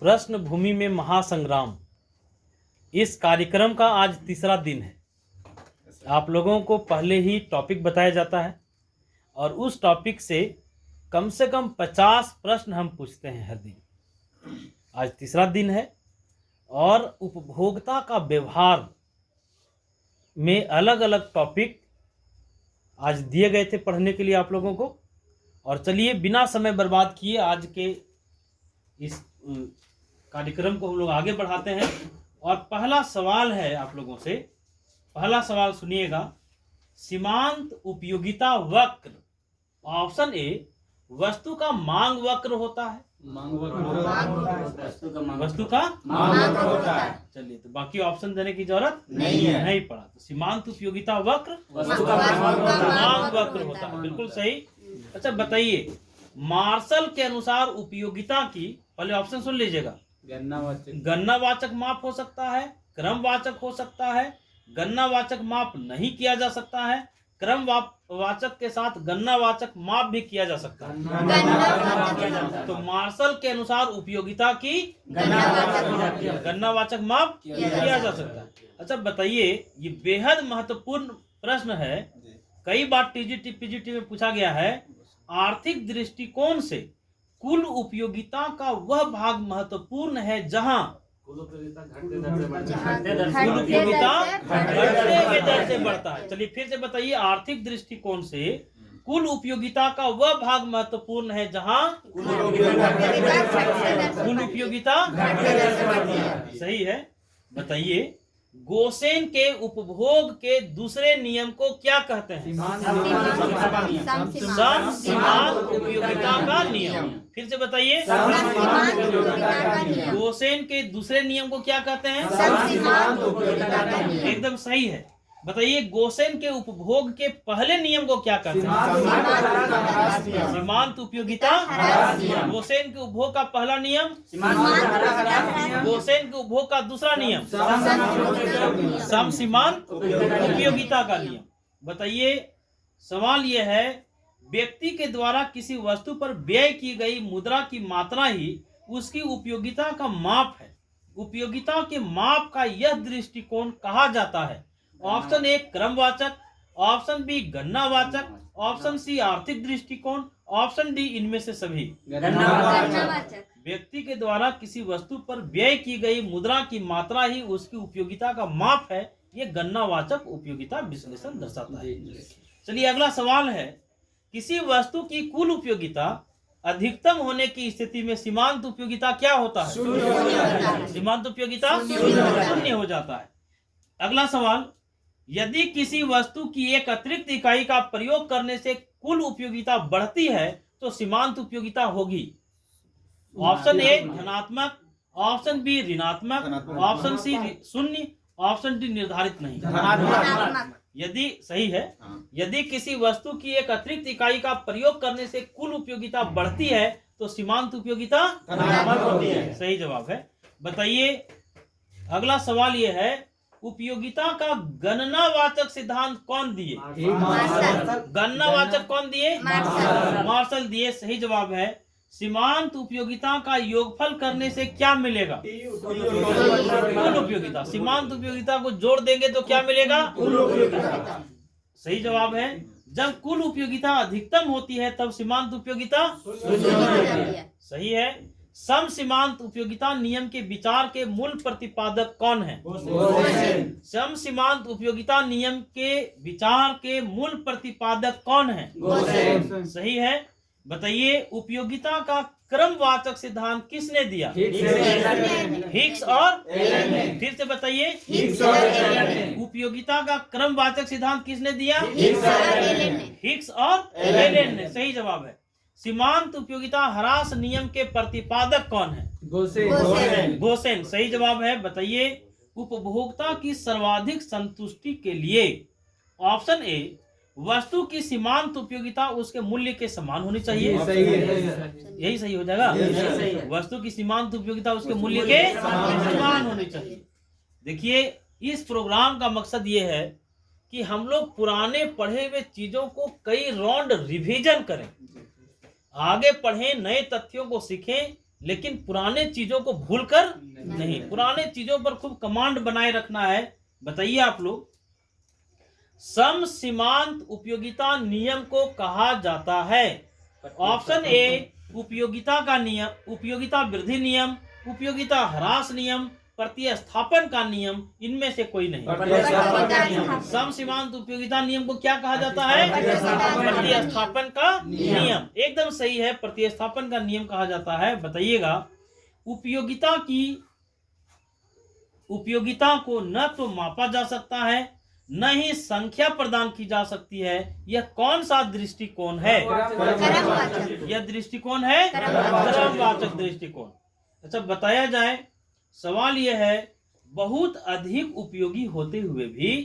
प्रश्न भूमि में महासंग्राम, इस कार्यक्रम का आज तीसरा दिन है। आप लोगों को पहले ही टॉपिक बताया जाता है और उस टॉपिक से कम 50 प्रश्न हम पूछते हैं हर दिन। आज तीसरा दिन है और उपभोक्ता का व्यवहार में अलग अलग टॉपिक आज दिए गए थे पढ़ने के लिए आप लोगों को। और चलिए बिना समय बर्बाद किए आज के इस कार्यक्रम को हम लोग आगे बढ़ाते हैं। और पहला सवाल है आप लोगों से, पहला सवाल सुनिएगा। सीमांत उपयोगिता वक्र, ऑप्शन ए वस्तु का मांग वक्र होता है। वस्तु का मांग वक्र होता है। चलिए, तो बाकी ऑप्शन देने की जरूरत नहीं पड़ा। तो सीमांत उपयोगिता वक्र वस्तु का मांग वक्र होता है, बिल्कुल सही। अच्छा बताइए, मार्शल के अनुसार उपयोगिता की, पहले ऑप्शन सुन लीजिएगा। गणनावाचक माप हो सकता है, क्रमवाचक हो सकता है, गणनावाचक माप नहीं किया जा सकता है, क्रमवाचक के साथ गणनावाचक माप भी किया जा सकता है। तो मार्शल के अनुसार उपयोगिता की गणनावाचक माप किया जा सकता है। अच्छा बताइए, ये बेहद महत्वपूर्ण प्रश्न है, कई बार टीजीटी पीजीटी में पूछा गया है। आर्थिक दृष्टिकोण से कुल उपयोगिता का वह भाग महत्वपूर्ण है जहां कुल उपयोगिता घटते के दर से बढ़ता है। चलिए फिर से बताइए, आर्थिक दृष्टिकोण से कुल उपयोगिता का वह भाग महत्वपूर्ण है जहां कुल उपयोगिता सही है। बताइए, गोसेन के उपभोग के दूसरे नियम को क्या कहते हैं? समसीमांत उपयोगिता का नियम। फिर से बताइए, गोसेन के दूसरे नियम को क्या कहते हैं? समसीमांत उपयोगिता का नियम। एकदम सही है। बताइए, गोसेन के उपभोग के पहले नियम को क्या कहते हैं? सीमांत उपयोगिता। गोसेन के उपभोग का पहला नियम, गोसेन के उपभोग का दूसरा नियम, समसीमांत उपयोगिता का नियम। बताइए, सवाल यह है, व्यक्ति के द्वारा किसी वस्तु पर व्यय की गई मुद्रा की मात्रा ही उसकी उपयोगिता का माप है। उपयोगिता के माप का यह दृष्टिकोण कहा जाता है। ऑप्शन ए क्रमवाचक, ऑप्शन बी गणनावाचक, ऑप्शन सी आर्थिक दृष्टिकोण, ऑप्शन डी इनमें से सभी। व्यक्ति के द्वारा किसी वस्तु पर व्यय की गई मुद्रा की मात्रा ही उसकी उपयोगिता का माप है, ये गणनावाचक उपयोगिता विश्लेषण दर्शाता है। चलिए अगला सवाल है, किसी वस्तु की कुल उपयोगिता अधिकतम होने की स्थिति में सीमांत उपयोगिता क्या होता है? सीमांत उपयोगिता शून्य हो जाता है। अगला सवाल, यदि किसी वस्तु की एक अतिरिक्त इकाई का प्रयोग करने से कुल उपयोगिता बढ़ती है तो सीमांत उपयोगिता होगी। ऑप्शन ए धनात्मक, ऑप्शन बी ऋणात्मक, ऑप्शन सी शून्य, ऑप्शन डी निर्धारित नहीं। यदि सही है, यदि किसी वस्तु की एक अतिरिक्त इकाई का प्रयोग करने से कुल उपयोगिता बढ़ती है तो सीमांत उपयोगिता होती है। सही जवाब है। बताइए, अगला सवाल यह है, उपयोगिता का गणनावाचक सिद्धांत कौन दिए? गणनावाचक कौन दिए? मार्शल दिए। सही जवाब है। सीमांत उपयोगिता का योगफल करने से क्या मिलेगा? कुल उपयोगिता। सीमांत उपयोगिता को जोड़ देंगे तो क्या मिलेगा? कुल उपयोगिता। सही जवाब है। जब कुल उपयोगिता अधिकतम होती है तब सीमांत उपयोगिता सही है। सम सीमांत उपयोगिता नियम के विचार के मूल प्रतिपादक कौन है? सम सीमांत उपयोगिता नियम के विचार के मूल प्रतिपादक कौन है? सही है। बताइए, उपयोगिता का क्रमवाचक सिद्धांत किसने दिया? हिक्स और फिर से बताइए, उपयोगिता का क्रमवाचक सिद्धांत किसने दिया? हिक्स और एलेन ने। सही जवाब है। सीमांत उपयोगिता ह्रास नियम के प्रतिपादक कौन है? गोसेन। सही जवाब है। बताइए, उपभोक्ता की सर्वाधिक संतुष्टि के लिए ऑप्शन ए वस्तु की सीमांत उपयोगिता उसके मूल्य के समान होनी चाहिए। यही सही हो जाएगा। वस्तु की सीमांत उपयोगिता उसके मूल्य के समान होनी चाहिए। देखिए, इस प्रोग्राम का मकसद ये है कि हम लोग पुराने पढ़े हुए चीजों को कई राउंड रिवीजन करें, आगे पढ़ें, नए तथ्यों को सीखें लेकिन पुराने चीजों को भूलकर नहीं, पुराने चीजों पर खूब कमांड बनाए रखना है। बताइए आप लोग, सम सीमांत उपयोगिता नियम को कहा जाता है? ऑप्शन ए उपयोगिता का नियम, उपयोगिता वृद्धि नियम, उपयोगिता ह्रास नियम, प्रतिस्थापन का नियम, इनमें से कोई नहीं। सम सीमांत उपयोगिता नियम को क्या कहा जाता है? प्रतिस्थापन का नियम। एकदम सही है, प्रतिस्थापन का नियम कहा जाता है। बताइएगा, उपयोगिता को न तो मापा जा सकता है, न ही संख्या प्रदान की जा सकती है। यह कौन सा दृष्टिकोण है? यह दृष्टिकोण है क्रमवाचक दृष्टिकोण। अच्छा, बताया जाए, सवाल यह है, बहुत अधिक उपयोगी होते हुए भी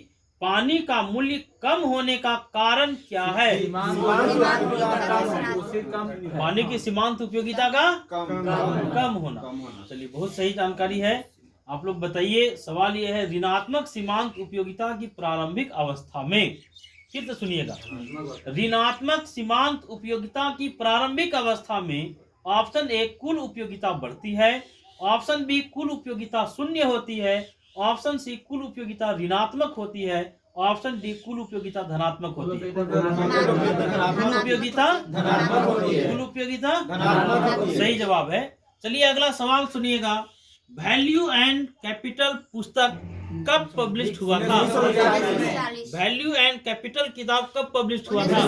पानी का मूल्य कम होने का कारण क्या है? पानी की सीमांत उपयोगिता का कम होना। चलिए, बहुत सही जानकारी है। आप लोग बताइए, सवाल यह है, ऋणात्मक सीमांत उपयोगिता की प्रारंभिक अवस्था में, फिर से सुनिएगा, ऋणात्मक सीमांत उपयोगिता की प्रारंभिक अवस्था में ऑप्शन ए कुल उपयोगिता बढ़ती है, ऑप्शन बी कुल उपयोगिता शून्य होती है, ऑप्शन सी कुल उपयोगिता ऋणात्मक होती है, ऑप्शन डी कुल उपयोगिता धनात्मक होती है। कुल उपयोगिता सही जवाब है। चलिए, अगला सवाल सुनिएगा, वैल्यू एंड कैपिटल पुस्तक कब पब्लिश हुआ था? वैल्यू एंड कैपिटल किताब कब पब्लिश हुआ था?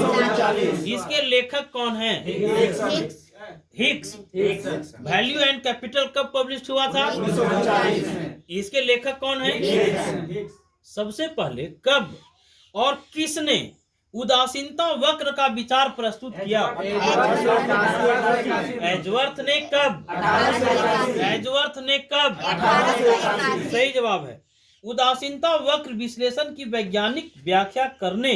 इसके लेखक कौन हैं? हिक्स। वैल्यू एंड कैपिटल कब पब्लिश हुआ था? इसके लेखक कौन हैं? सबसे पहले कब और किसने उदासीनता वक्र का विचार प्रस्तुत किया? एजवर्थ ने कब? एजवर्थ ने कब? सही जवाब है। उदासीनता वक्र विश्लेषण की वैज्ञानिक व्याख्या करने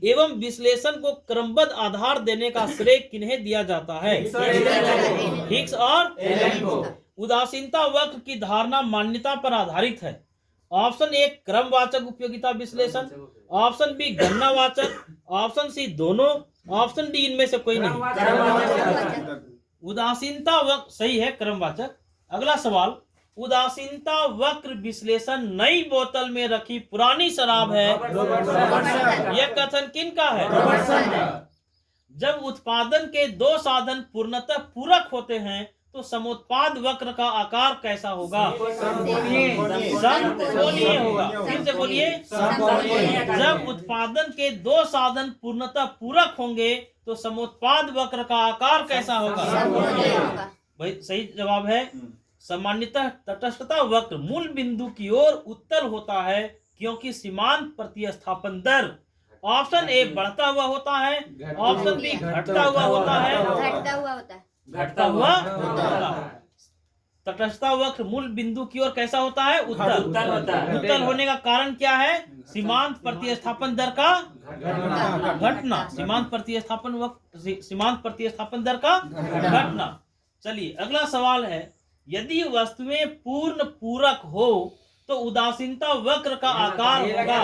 एवं विश्लेषण को क्रमबद्ध आधार देने का श्रेय किन्हें दिया जाता है? हिक्स और उदासीनता वक्र की धारणा मान्यता पर आधारित है। ऑप्शन ए क्रमवाचक उपयोगिता विश्लेषण, ऑप्शन बी गणनावाचक, ऑप्शन सी दोनों, ऑप्शन डी इनमें से कोई नहीं। उदासीनता वक्र सही है, क्रमवाचक। अगला सवाल, उदासीनता वक्र विश्लेषण नई बोतल में रखी पुरानी शराब है, यह कथन किनका है? जब उत्पादन के दो साधन पूर्णतः पूरक होते हैं तो समुत्पाद वक्र का आकार कैसा होगा? बोलिए होगा, फिर से बोलिए। जब उत्पादन के दो साधन पूर्णतः पूरक होंगे तो समुत्पाद वक्र का आकार कैसा होगा? भाई सही जवाब है। सामान्यतः तटस्थता वक्र मूल बिंदु की ओर उत्तर होता है क्योंकि सीमांत प्रतिस्थापन दर ऑप्शन ए बढ़ता हुआ होता है, ऑप्शन बी घटता हुआ होता है। घटता हुआ तटस्थता वक्र मूल बिंदु की ओर कैसा होता है? उत्तर होने का कारण क्या है? सीमांत प्रतिस्थापन दर का घटना। सीमांत प्रतिस्थापन दर का घटना। चलिए, अगला सवाल है, यदि वस्तुएं पूर्ण पूरक हो तो उदासीनता वक्र का आकार होगा?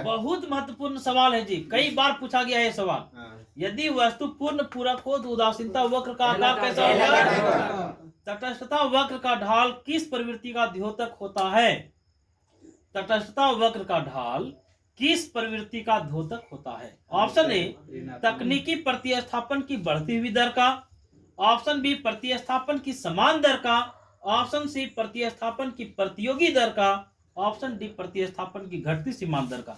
बहुत महत्वपूर्ण सवाल है जी, कई बार पूछा गया है सवाल। यदि वस्तु पूर्ण पूरक हो तो उदासीनता वक्र का आकार कैसा होगा? तटस्थता वक्र का ढाल किस प्रवृत्ति का द्योतक होता है? तटस्थता वक्र का ढाल किस प्रवृत्ति का द्योतक होता है? ऑप्शन ए तकनीकी प्रतिस्थापन की बढ़ती हुई दर का, ऑप्शन बी प्रतिस्थापन की समान दर का, ऑप्शन सी प्रतिस्थापन की प्रतियोगी दर का, ऑप्शन डी प्रतिस्थापन की घटती सीमांत दर का।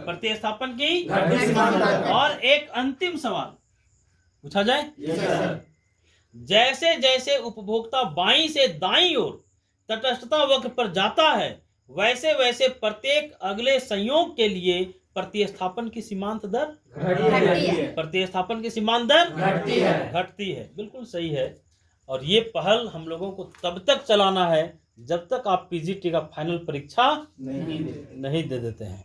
प्रतिस्थापन की और एक अंतिम सवाल पूछा जाए। जैसे जैसे उपभोक्ता बाईं से दाईं ओर तटस्थता वक्र पर जाता है वैसे वैसे प्रत्येक अगले संयोग के लिए प्रतिस्थापन की सीमांत दर प्रतिस्थापन की सीमांत दर घटती है। बिल्कुल सही है। और ये पहल हम लोगों को तब तक चलाना है जब तक आप पीजीटी का फाइनल परीक्षा नहीं दे देते हैं।